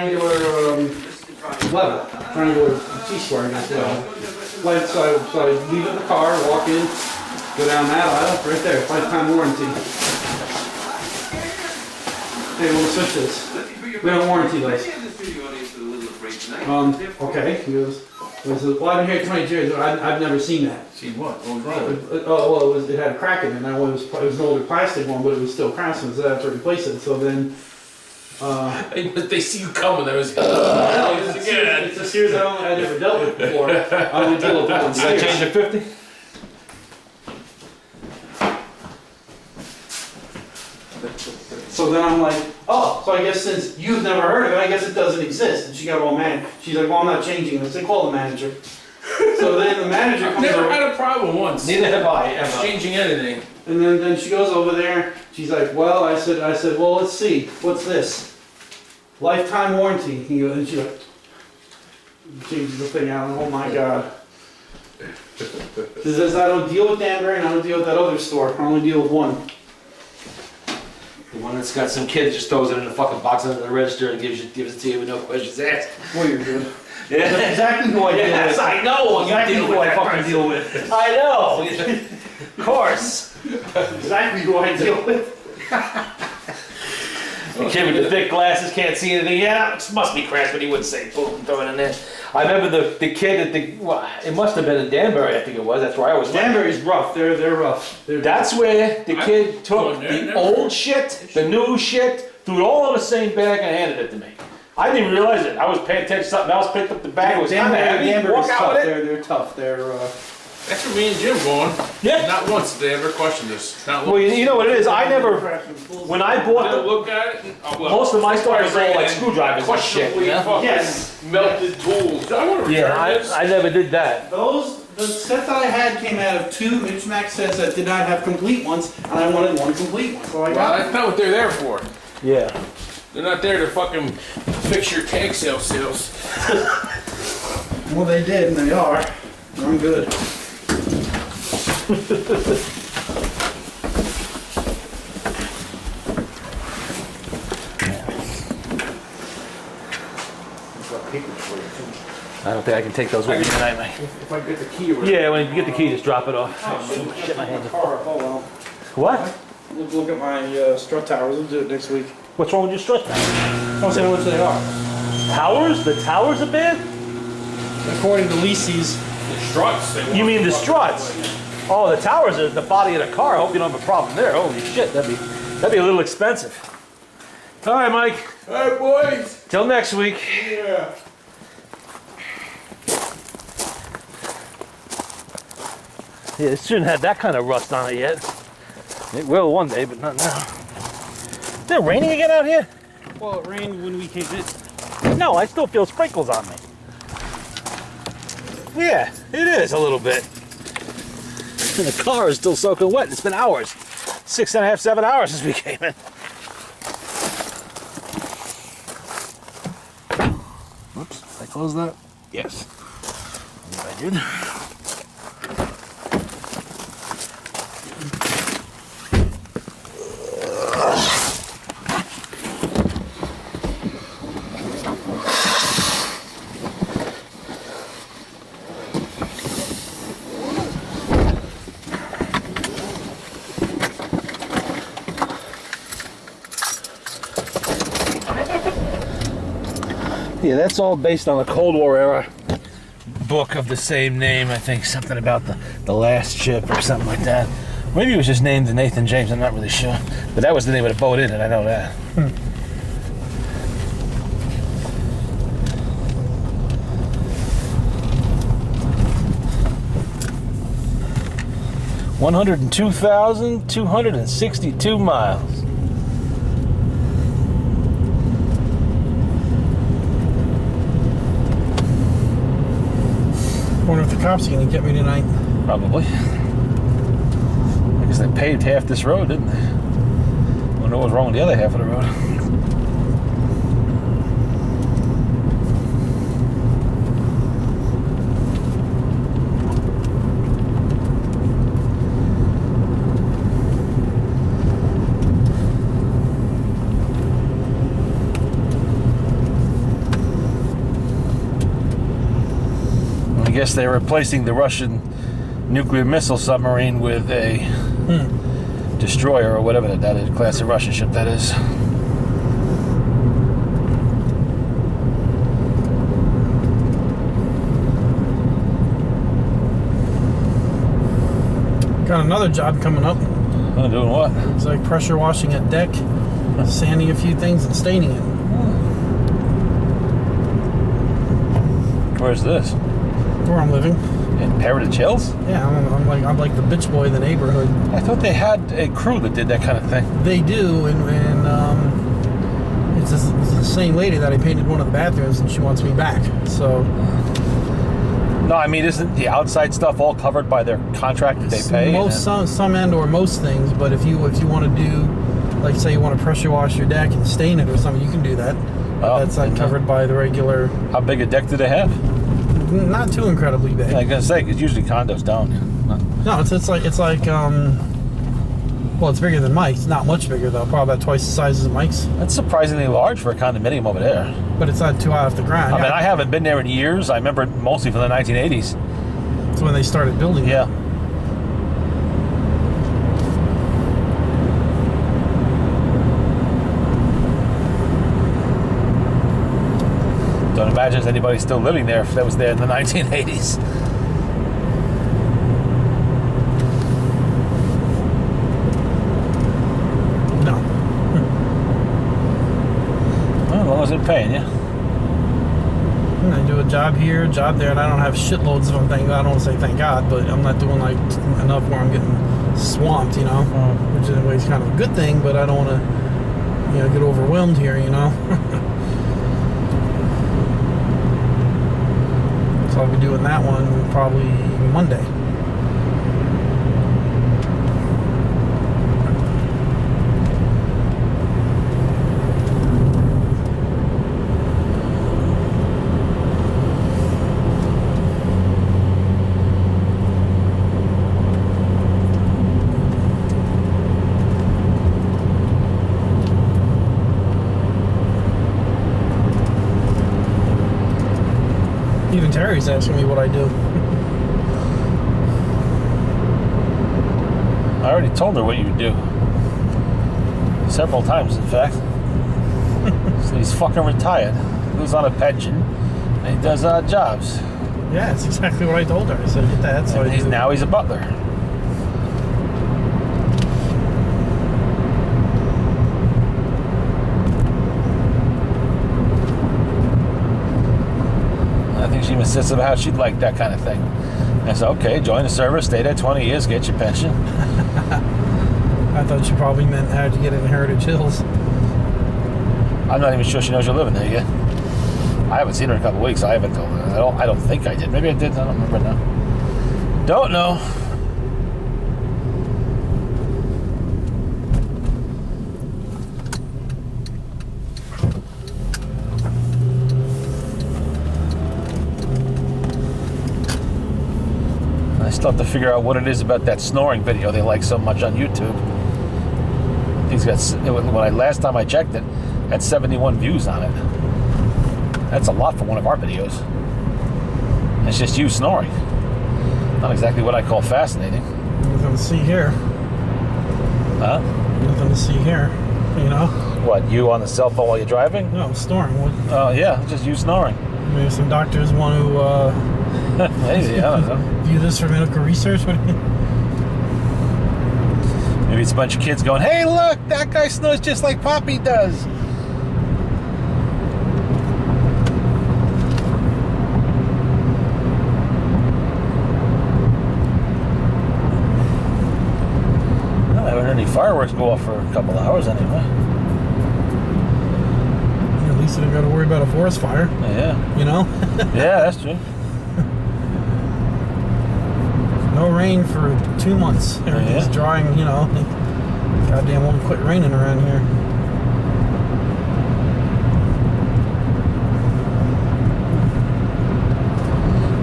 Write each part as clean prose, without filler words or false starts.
triangular level, triangular T-square, I guess. Like, so I leave it in the car, walk in, go down that aisle, right there, lifetime warranty. Hey, we'll switch this. We don't warranty those. Okay, he goes, well, I've been here 22 years, I've never seen that. Seen what? What was wrong with it? Oh, well, it had a crack in it, and it was an older plastic one, but it was still cracking, so I had to replace it. So then, They see you coming, there was it's a series I never dealt with before. I only deal with one series. change to 50? So then I'm like, oh, so I guess since you've never heard of it, I guess it doesn't exist. And she got all mad. She's like, well, I'm not changing this. They call the manager. So then the manager I've comes never over. had a problem once. Neither have I ever. Changing anything. And then she goes over there. She's like, well, I said, well, let's see. What's this? Lifetime warranty. And she's like, changes the thing out. Oh my God. She says, I don't deal with Danbury and I don't deal with that other store. I only deal with one. The one that's got some kid that just throws it in the fucking box under the register and gives it to you with no questions asked. Well, you're good. Yeah. That's exactly who I deal Yes, with. I know. Exactly You deal who with I that fucking person. deal with. I know. Of course. Exactly who I deal with. The kid with the thick glasses can't see anything. Yeah, it must be crashed, but he wouldn't say boom and throw it in there. I remember the kid at the, well, it must have been in Danbury, I think it was. That's where I was. Danbury's rough. They're rough. That's where the kid took going there, the never old shit, the new shit, threw it all in the same bag and handed it to me. I didn't even realize it. I was paying attention to something else, picked up the bag, it was kind of heavy, Danbury's walk out tough. with it. They're tough. That's where me and Jim going. Yeah. Not once did they ever question this. Not Well, once. you know what it is, I never, when I bought They'll the, look at it and, oh, well, most of my stuff was all like and screwdrivers and shit. questionably You know? fucking Yes. melted tools. I want to return Yeah, this. I never did that. The set that I had came out of two Mitch sets that did not have complete ones, and I wanted one complete one, so I Well, got that's not what they're there for. Yeah. They're not there to fucking fix your tank sales. it. Well, they did, and they are. I'm good. I don't think I can take those with me tonight, mate. If I get the key or Yeah, when you get the key, just drop it off. Shit, my hands are- Oh well. What? Look at my strut towers. We'll do it next week. What's wrong with your strut? I'll say how much they are. Towers? The towers are bad? According to Lisi's. the struts. They You want mean the fucking- struts? Oh, the towers are the body of the car. I hope you don't have a problem there. Holy shit, that'd be a little expensive. All right, Mike. Hey, boys. Till next week. Yeah. Yeah, it shouldn't have that kind of rust on it yet. It will one day, but not now. Is it raining again out here? Well, it rained when we came in. No, I still feel sprinkles on me. Yeah, it is a little bit. And the car is still soaking wet. It's been hours. 6.5, 7 hours since we came in. Whoops, did I close that? Yes. I did. Yeah, that's all based on a Cold War era book of the same name. I think something about the last ship or something like that. Maybe it was just named the Nathan James. I'm not really sure, but that was the name of the boat in it. I know that. 102,262 miles. Wonder if the cops are gonna get me tonight. Probably. I guess they paved half this road, didn't they? Wonder what was wrong with the other half of the road. I guess they're replacing the Russian nuclear missile submarine with a destroyer or whatever that is, class of Russian ship that is. Got another job coming up. Oh, doing what? It's like pressure washing a deck, sanding a few things, and staining it. Where's this? Where I'm living. In Heritage Hills? Yeah, I'm like the bitch boy of the neighborhood. I thought they had a crew that did that kind of thing. They do, and it's the same lady that I painted one of the bathrooms, and she wants me back. So No, I mean, isn't the outside stuff all covered by their contract that they pay? some end or most things, but if you want to do, like say you want to pressure wash your deck and stain it or something, you can do that. Oh, That's like covered by the regular. How big a deck do they have? Not too incredibly big. Yeah, I was gonna say, because usually condos don't. No, it's like well, it's bigger than Mike's. Not much bigger though. Probably about twice the size of Mike's. That's surprisingly large for a condominium over there. But it's not too high off the ground. I mean, I haven't been there in years. I remember it mostly from the 1980s. That's when they started building it. Yeah. Don't imagine there's anybody still living there if that was there in the 1980s. No. Well, as long as they're paying you. And I do a job here, a job there, and I don't have shitloads of them. I don't want to say thank God, but I'm not doing like enough where I'm getting swamped, you know, which in a way is kind of a good thing, but I don't want to, get overwhelmed here, you know. So I'll be doing that one probably Monday. Even Terry's asking me what I do. I already told her what you do. Several times, in fact. So he's fucking retired. He was on a pension. And he does odd jobs. Yeah, that's exactly what I told her. I said, get that. So And now he's a butler. I think she even said something how she'd like that kind of thing. I said, okay, join the service, stay there 20 years, get your pension. I thought she probably meant how'd you get in Heritage Hills. I'm not even sure she knows you're living there yet. I haven't seen her in a couple of weeks. I haven't told her. I don't think I did. Maybe I did. I don't remember now. Don't know. I still have to figure out what it is about that snoring video they like so much on YouTube. He's got, last time I checked it, had 71 views on it. That's a lot for one of our videos. It's just you snoring. Not exactly what I call fascinating. Nothing to see here. Huh? Nothing to see here. You know? What, you on the cell phone while you're driving? No, I'm snoring. What? Yeah, just you snoring. Maybe some doctors want to Maybe, I don't know. view this for medical research. What? Maybe it's a bunch of kids going, hey, look, that guy snores just like Poppy does. Well, I haven't heard any fireworks go off for a couple hours anyway. At least I don't got to worry about a forest fire. Yeah. You know? Yeah, that's true. No rain for 2 months. Everything's Yeah. drying, you know. Goddamn won't quit raining around here.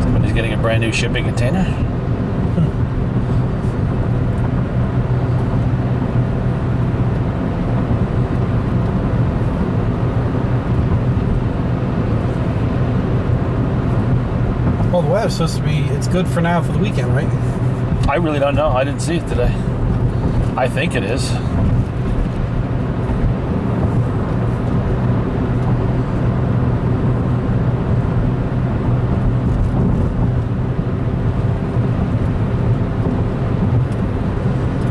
Somebody's getting a brand new shipping container. Well, the weather's supposed to be, it's good for now for the weekend, right? I really don't know. I didn't see it today. I think it is.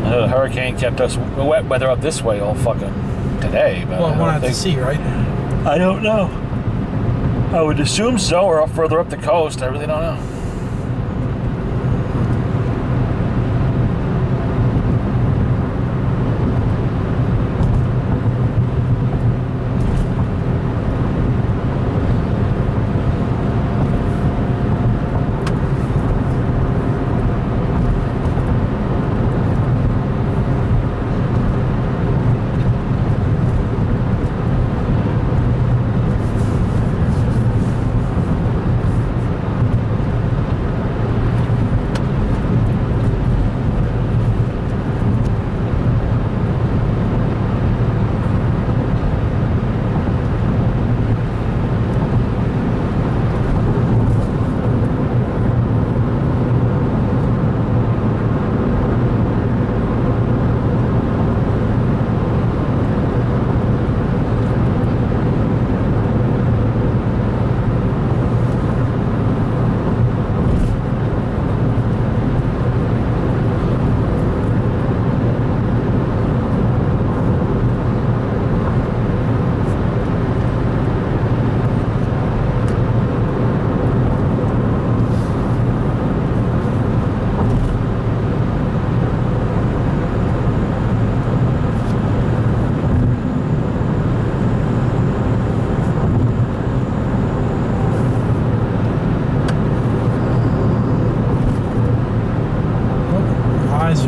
I know the hurricane kept us wet weather up this way all fucking today, but Well, I we're don't out to think. sea, right? I don't know. I would assume so, or up further up the coast. I really don't know.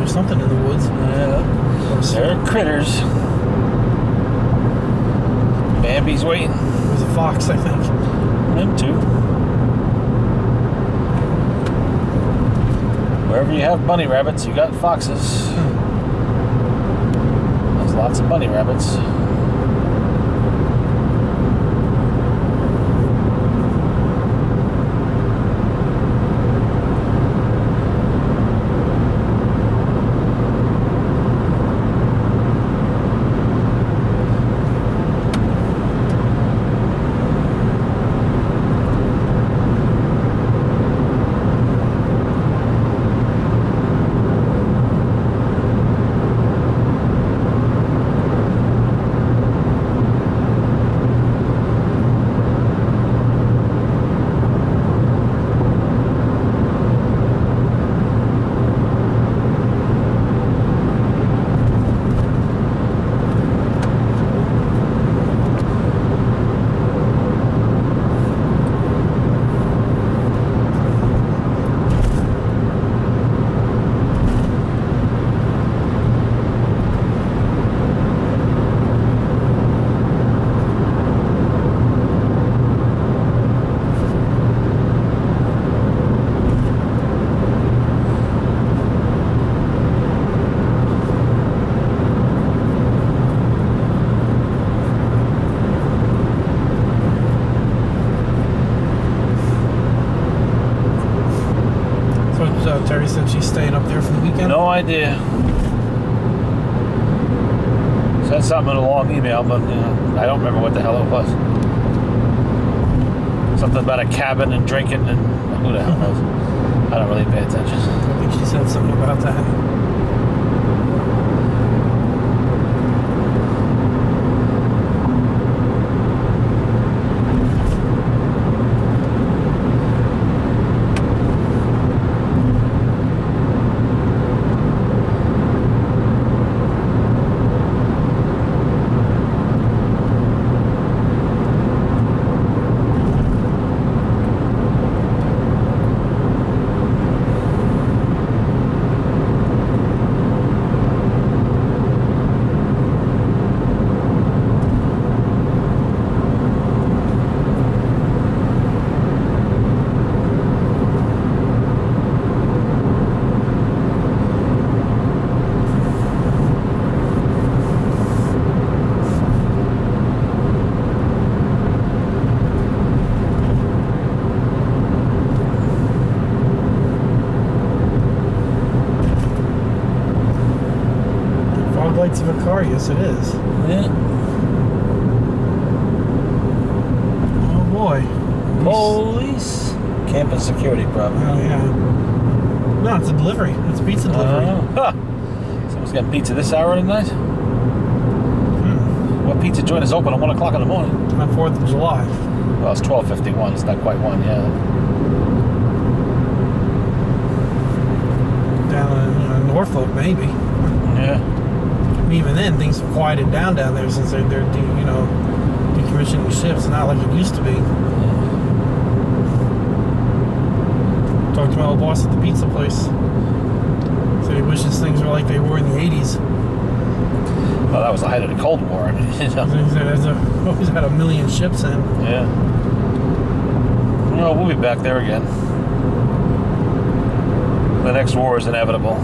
Something in the woods. Yeah. There are critters. Bambi's waiting. There's a fox, I think. Them too. Wherever you have bunny rabbits, you got foxes. There's lots of bunny rabbits. Terry said she's staying up there for the weekend. No idea. Said something in a long email, but I don't remember what the hell it was. Something about a cabin and drinking, and who the hell knows? I don't really pay attention. I think she said something about that. Heights of a car, yes it is. Yeah. Oh boy. Police. Campus security problem. Oh yeah. No, it's a delivery. It's pizza delivery. Huh. Someone's getting pizza this hour of the night? Hmm. What pizza joint is open at 1 o'clock in the morning? On 4th of July. Well, it's 12:51. It's not quite 1, yeah. Down in Norfolk, maybe. Yeah. And even then, things have quieted down there since they're decommissioning ships. Not like it used to be. Talked to my old boss at the pizza place. So he wishes things were like they were in the 80s. Well, that was the height of the Cold War. I mean, you know. He said there's always had a million ships in. Yeah. Well, we'll be back there again. The next war is inevitable.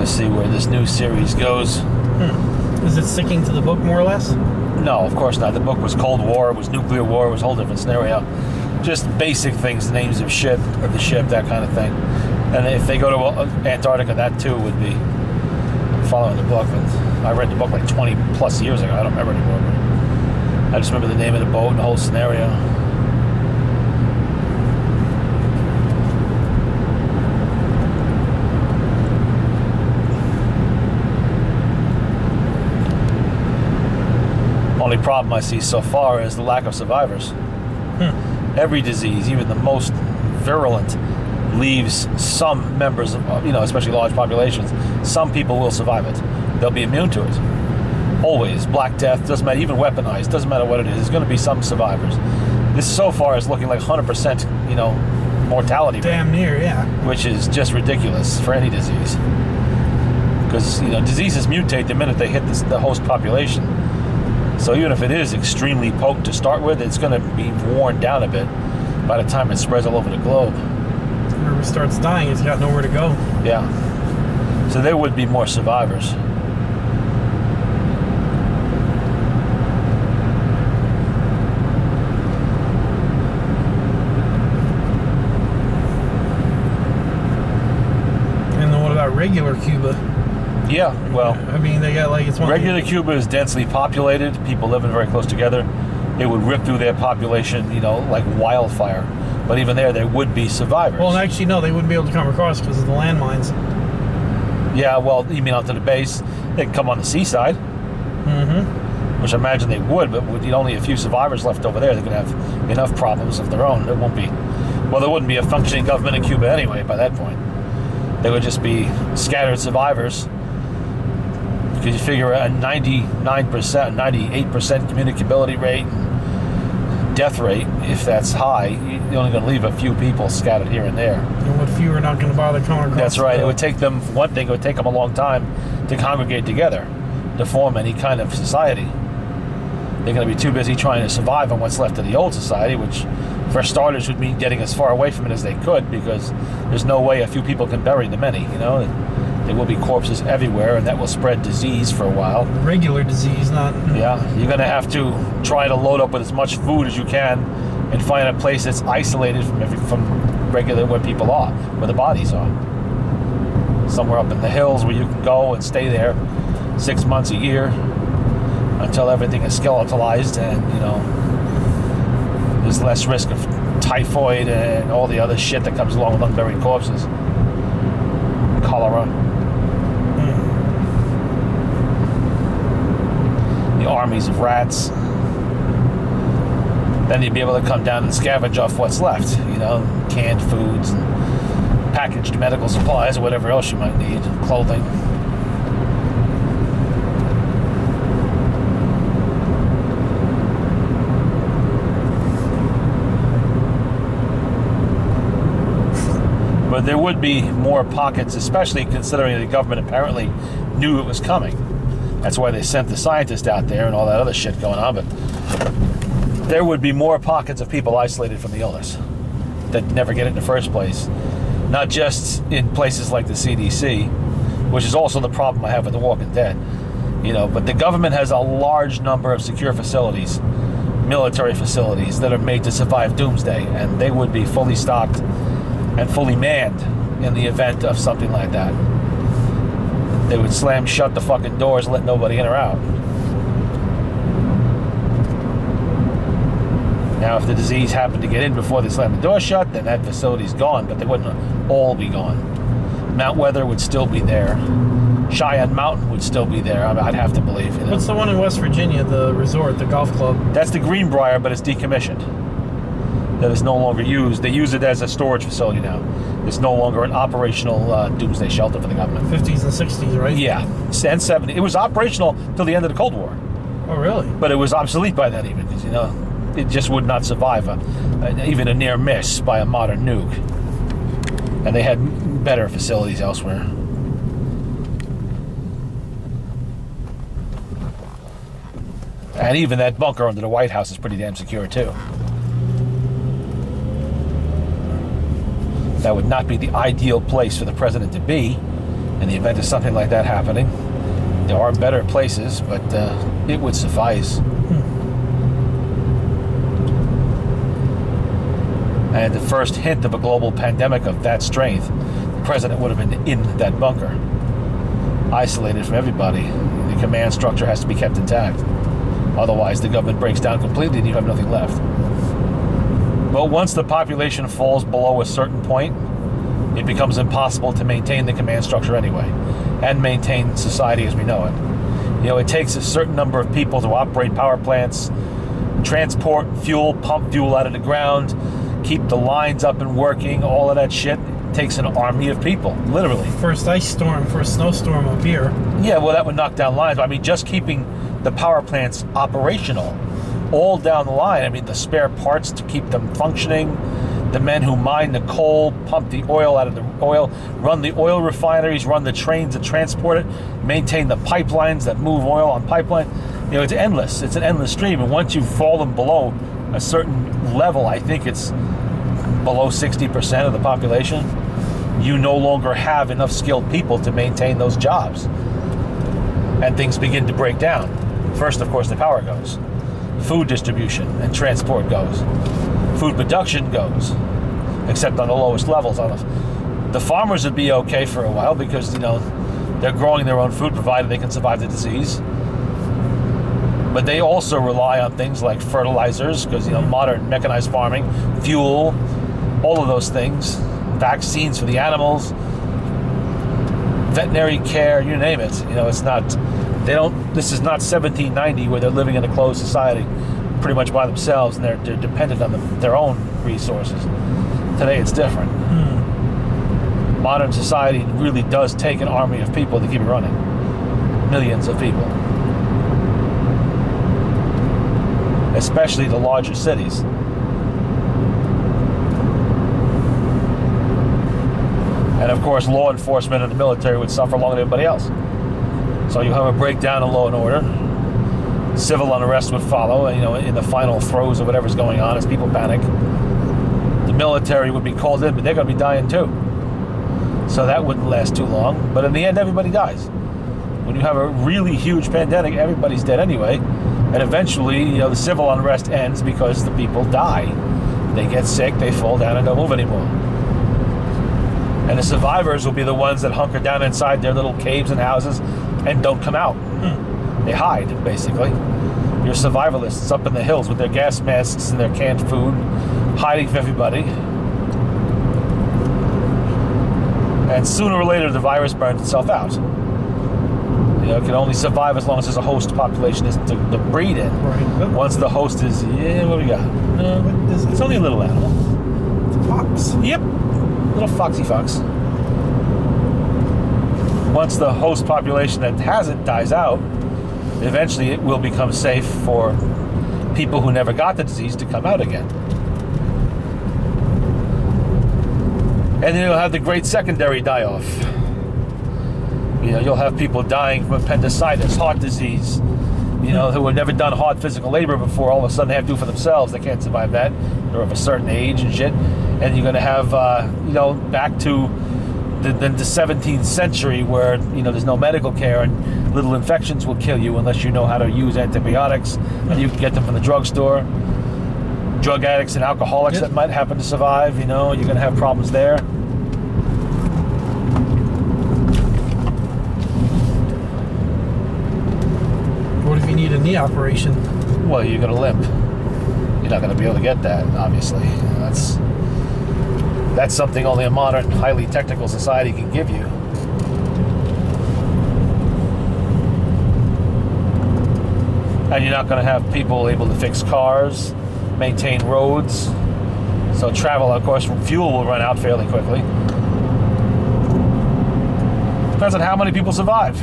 See where this new series goes. Is it sticking to the book more or less? No, of course not. The book was Cold War, it was nuclear war, it was a whole different scenario. Just basic things, names of the ship, that kind of thing. And if they go to Antarctica, that too would be following the book. And I read the book like 20 plus years ago. I don't remember anymore. But I just remember the name of the boat and the whole scenario. Only problem I see so far is the lack of survivors. Every disease, even the most virulent, leaves some members of, especially large populations. Some people will survive it. They'll be immune to it. Always. Black Death, doesn't matter, even weaponized, doesn't matter what it is. There's going to be some survivors. This so far is looking like 100%, mortality rate. Damn near, yeah. Which is just ridiculous for any disease. Because, diseases mutate the minute they hit the host population. So even if it is extremely potent to start with, it's going to be worn down a bit by the time it spreads all over the globe. Whoever starts dying, it's got nowhere to go. Yeah. So there would be more survivors. And then what about regular Cuba? Yeah, well, I mean, they got it's one regular Cuba is densely populated, people living very close together. It would rip through their population, like wildfire. But even there would be survivors. Well, actually, no, they wouldn't be able to come across because of the landmines. Yeah, well, you mean onto the base? They can come on the seaside. Mm-hmm. Which I imagine they would, but with only a few survivors left over there, they could have enough problems of their own. There won't be. Well, there wouldn't be a functioning government in Cuba anyway by that point. They would just be scattered survivers. Because you figure a 99%, 98% communicability rate, death rate, if that's high, you're only going to leave a few people scattered here and there. And what few are not going to bother coming across? That's right. It would take them, for one thing, it would take them a long time to congregate together, to form any kind of society. They're going to be too busy trying to survive on what's left of the old society, which, for starters, would mean getting as far away from it as they could, because there's no way a few people can bury the many, There will be corpses everywhere, and that will spread disease for a while. Regular disease, not... Yeah, you're going to have to try to load up with as much food as you can and find a place that's isolated from regular where people are, where the bodies are. Somewhere up in the hills where you can go and stay there 6 months, a year, until everything is skeletalized and, there's less risk of typhoid and all the other shit that comes along with unburied corpses. Cholera. Armies of rats. Then you'd be able to come down and scavenge off what's left, canned foods and packaged medical supplies or whatever else you might need, clothing. there would be more pockets, especially considering the government apparently knew it was coming. That's why they sent the scientists out there and all that other shit going on. But there would be more pockets of people isolated from the illness that never get it in the first place. Not just in places like the CDC, which is also the problem I have with The Walking Dead. But the government has a large number of secure facilities, military facilities that are made to survive doomsday, and they would be fully stocked and fully manned in the event of something like that. They would slam shut the fucking doors and let nobody in or out. Now, if the disease happened to get in before they slammed the door shut, then that facility's gone, but they wouldn't all be gone. Mount Weather would still be there. Cheyenne Mountain would still be there, I'd have to believe. What's the one in West Virginia, the resort, the golf club? That's the Greenbrier, but it's decommissioned. That is no longer used. They use it as a storage facility now. It's no longer an operational doomsday shelter for the government. 50s and 60s, right? Yeah, and 70s. It was operational till the end of the Cold War. Oh, really? But it was obsolete by then even, because, it just would not survive even a near miss by a modern nuke. And they had better facilities elsewhere. And even that bunker under the White House is pretty damn secure, too. That would not be the ideal place for the president to be in the event of something like that happening. There are better places, but it would suffice. And the first hint of a global pandemic of that strength, the president would have been in that bunker, isolated from everybody. The command structure has to be kept intact. Otherwise, the government breaks down completely and you have nothing left. But once the population falls below a certain point, it becomes impossible to maintain the command structure anyway, and maintain society as we know it. It takes a certain number of people to operate power plants, transport fuel, pump fuel out of the ground, keep the lines up and working, all of that shit. It takes an army of people, literally. First ice storm, first snowstorm up here. Yeah, well, that would knock down lines. Just keeping the power plants operational all down the line. The spare parts to keep them functioning, the men who mine the coal, pump the oil out of the oil, run the oil refineries, run the trains that transport it, maintain the pipelines that move oil on pipeline. It's endless. It's an endless stream. And once you've fallen below a certain level, I think it's below 60% of the population, you no longer have enough skilled people to maintain those jobs. And things begin to break down. First, of course, the power goes. Food distribution and transport goes. Food production goes, except on the lowest levels. The farmers would be okay for a while because, they're growing their own food provided they can survive the disease. But they also rely on things like fertilizers because, modern mechanized farming, fuel, all of those things, vaccines for the animals, veterinary care, you name it. This is not 1790 where they're living in a closed society pretty much by themselves and they're dependent on their own resources. Today it's different. Modern society really does take an army of people to keep it running. Millions of people. Especially the larger cities. And of course, law enforcement and the military would suffer along with everybody else. So you have a breakdown in law and order. Civil unrest would follow, in the final throes of whatever's going on as people panic. The military would be called in, but they're going to be dying too. So that wouldn't last too long. But in the end, everybody dies. When you have a really huge pandemic, everybody's dead anyway. And eventually, the civil unrest ends because the people die. They get sick, they fall down and don't move anymore. And the survivors will be the ones that hunker down inside their little caves and houses and don't come out. They hide, basically. Your survivalists up in the hills with their gas masks and their canned food, hiding from everybody. And sooner or later, the virus burns itself out. It can only survive as long as there's a host population to breed in. Right. Once the host is, what do we got? It's only a little animal. It's a fox. Yep. Little foxy fox. Once the host population that has it dies out, eventually it will become safe for people who never got the disease to come out again. And then you'll have the great secondary die-off. You know, you'll have people dying from appendicitis, heart disease, you know, who have never done hard physical labor before. All of a sudden they have to do it for themselves. They can't survive that. They're of a certain age and shit. And you're going to have, you know, back to the 17th century where, you know, there's no medical care and little infections will kill you unless you know how to use antibiotics, and you can get them from the drugstore. Drug addicts and alcoholics that might happen to survive, you know, you're going to have problems there. What if you need a knee operation? Well, you're going to limp. You're not going to be able to get that, obviously. That's something only a modern, highly technical society can give you. And you're not going to have people able to fix cars, maintain roads. So travel, of course, fuel will run out fairly quickly. Depends on how many people survive.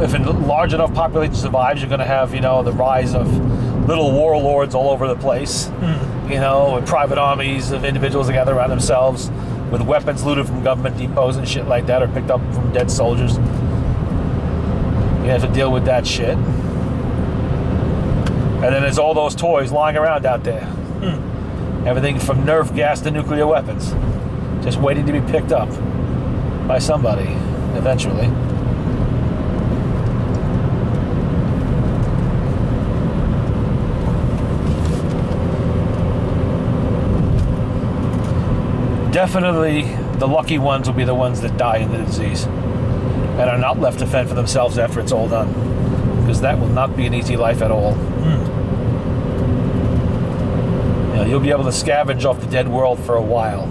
If a large enough population survives, you're going to have, you know, the rise of little warlords all over the place. You know, with private armies of individuals that gather around themselves with weapons looted from government depots and shit like that, or picked up from dead soldiers. You have to deal with that shit. And then there's all those toys lying around out there. Everything from Nerf gas to nuclear weapons. Just waiting to be picked up by somebody, eventually. Definitely the lucky ones will be the ones that die in the disease and are not left to fend for themselves after it's all done, because that will not be an easy life at all. You know, you'll be able to scavenge off the dead world for a while,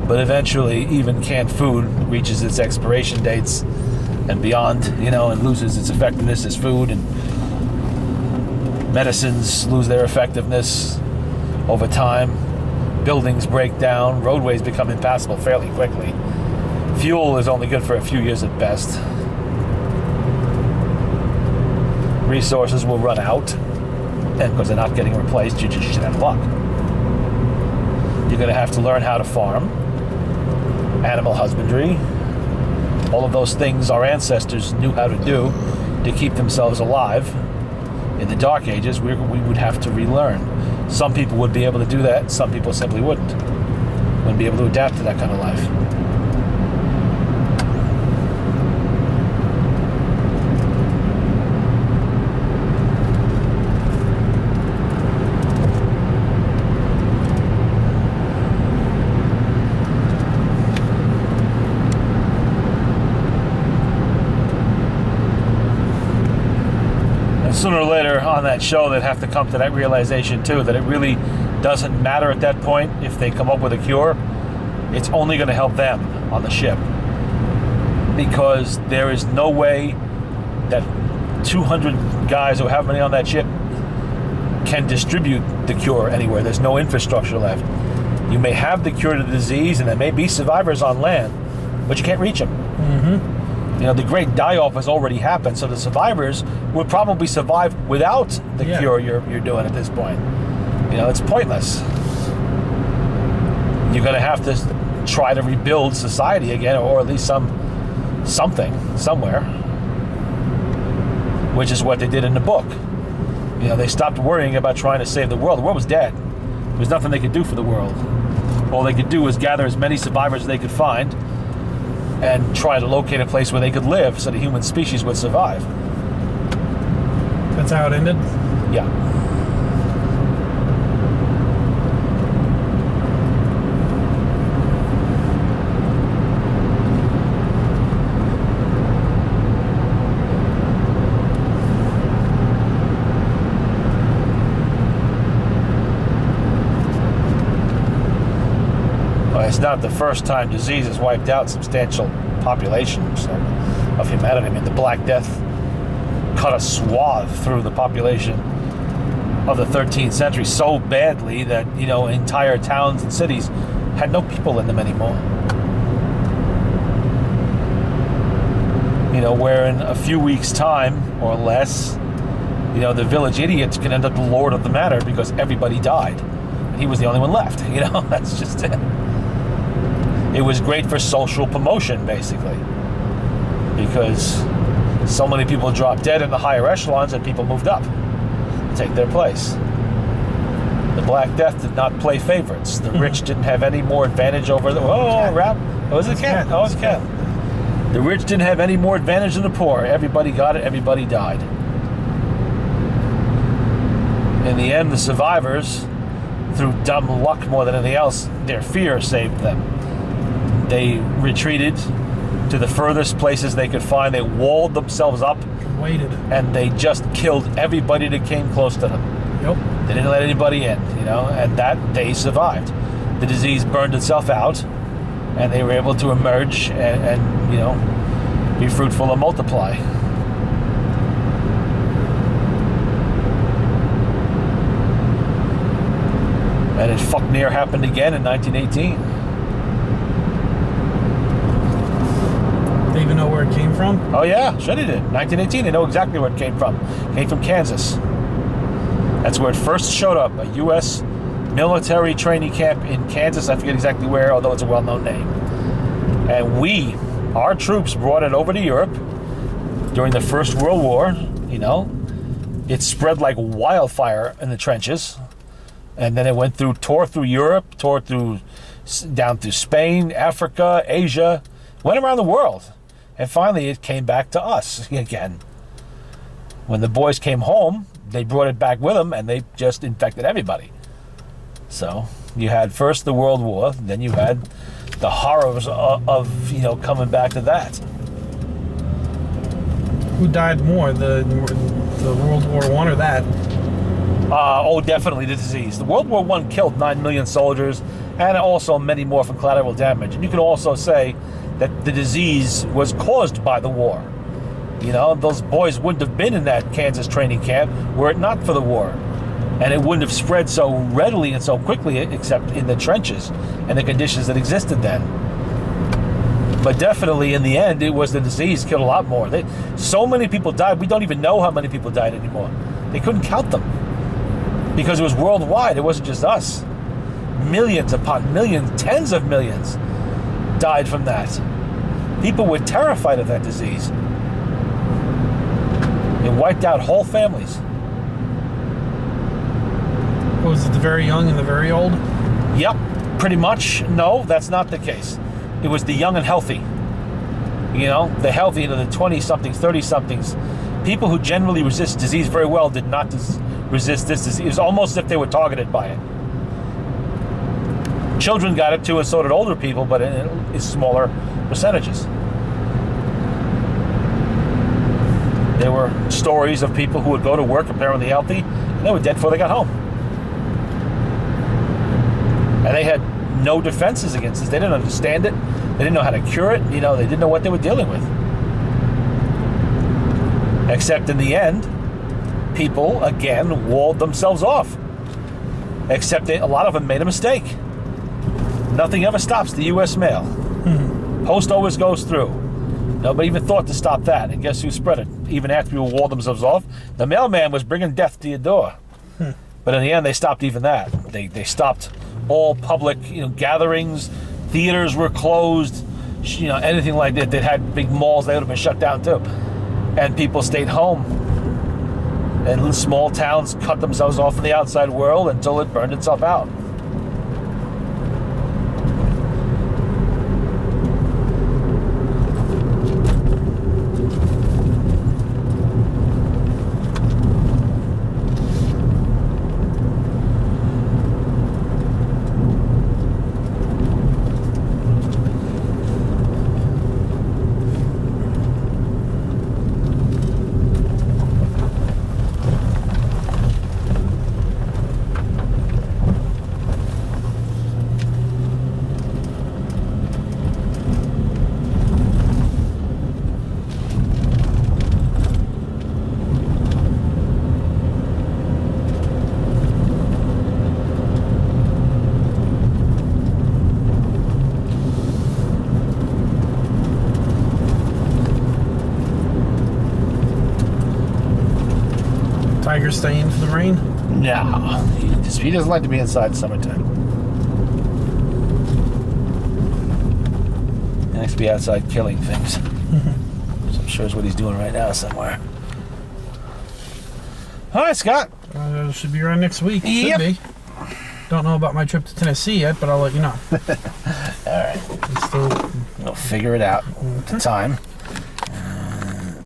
but eventually even canned food reaches its expiration dates and beyond, you know, and loses its effectiveness as food, and medicines lose their effectiveness over time. Buildings break down, roadways become impassable fairly quickly. Fuel is only good for a few years at best. Resources will run out, and because they're not getting replaced, you just shit out of luck. You're going to have to learn how to farm, animal husbandry, all of those things our ancestors knew how to do to keep themselves alive. In the Dark Ages, we would have to relearn. Some people would be able to do that, some people simply wouldn't be able to adapt to that kind of life. Sooner or later on that show, they'd have to come to that realization too, that it really doesn't matter at that point if they come up with a cure. It's only going to help them on the ship, because there is no way that 200 guys or however many on that ship can distribute the cure anywhere. There's no infrastructure left. You may have the cure to the disease, and there may be survivors on land, but you can't reach them. You know, the great die-off has already happened, so the survivors would probably survive without the cure you're doing at this point. You know, it's pointless. You're going to have to try to rebuild society again, or at least something somewhere, which is what they did in the book. You know, they stopped worrying about trying to save the world. The world was dead. There was nothing they could do for the world. All they could do was gather as many survivors as they could find and try to locate a place where they could live so the human species would survive. That's how it ended? Yeah. It's not the first time disease has wiped out substantial populations of humanity. I mean, the Black Death cut a swath through the population of the 13th century so badly that, you know, entire towns and cities had no people in them anymore. You know, where in a few weeks' time or less, you know, the village idiots can end up the lord of the manor because everybody died. he was the only one left. You know, that's just it. It was great for social promotion, basically, because so many people dropped dead in the higher echelons and people moved up to take their place. The Black Death did not play favorites. The rich didn't have any more advantage over the... Oh, rap. Oh, was it a cat? Oh, it was a cat. The rich didn't have any more advantage than the poor. Everybody got it. Everybody died. In the end, the survivors, through dumb luck more than anything else, their fear saved them. They retreated to the furthest places they could find. They walled themselves up. Waited. And they just killed everybody that came close to them. Yep. They didn't let anybody in, you know, and that they survived. The disease burned itself out, and they were able to emerge and you know, be fruitful and multiply. And it fuck near happened again in 1918. They even know where it came from? Oh yeah, sure they did. 1918, they know exactly where it came from. It came from Kansas. That's where it first showed up, a U.S. military training camp in Kansas. I forget exactly where, although it's a well-known name. And our troops brought it over to Europe during the First World War, you know. It spread like wildfire in the trenches. And then it tore through Europe, down through Spain, Africa, Asia, went around the world. And finally it came back to us again. When the boys came home, they brought it back with them, and they just infected everybody. So you had first the World War, then you had the horrors of you know, coming back to that. Who died more, the World War I or that? Definitely the disease. The World War I killed 9 million soldiers, and also many more from collateral damage. And you could also say that the disease was caused by the war. You know, those boys wouldn't have been in that Kansas training camp were it not for the war. And it wouldn't have spread so readily and so quickly, except in the trenches and the conditions that existed then. But definitely, in the end, it was the disease killed a lot more. So many people died, we don't even know how many people died anymore. They couldn't count them. Because it was worldwide, it wasn't just us. Millions upon millions, tens of millions died from that. People were terrified of that disease. It wiped out whole families. Was it the very young and the very old? Yep, pretty much. No, that's not the case. It was the young and healthy. You know, the healthy, you know, the 20-somethings, 30-somethings. People who generally resist disease very well did not resist this disease. It was almost as if they were targeted by it. Children got it too, and so did older people, but in smaller percentages. There were stories of people who would go to work apparently healthy, and they were dead before they got home. And they had no defenses against this. They didn't understand it. They didn't know how to cure it. You know, they didn't know what they were dealing with. Except in the end, people, again, walled themselves off. Except a lot of them made a mistake. Nothing ever stops the U.S. mail. Post always goes through. Nobody even thought to stop that. And guess who spread it? Even after people walled themselves off, the mailman was bringing death to your door. But in the end, they stopped even that. They stopped all public, you know, gatherings. Theaters were closed. You know, anything like that. They had big malls. They would have been shut down too. And people stayed home. And small towns cut themselves off from the outside world until it burned itself out. Tiger staying for the rain? No, he doesn't like to be inside in summertime. He likes to be outside killing things. Which I'm sure is what he's doing right now somewhere. All right, Scott. Should be around next week. Yep. Should be. Don't know about my trip to Tennessee yet, but I'll let you know. All right. I'm still We'll figure it out at the time.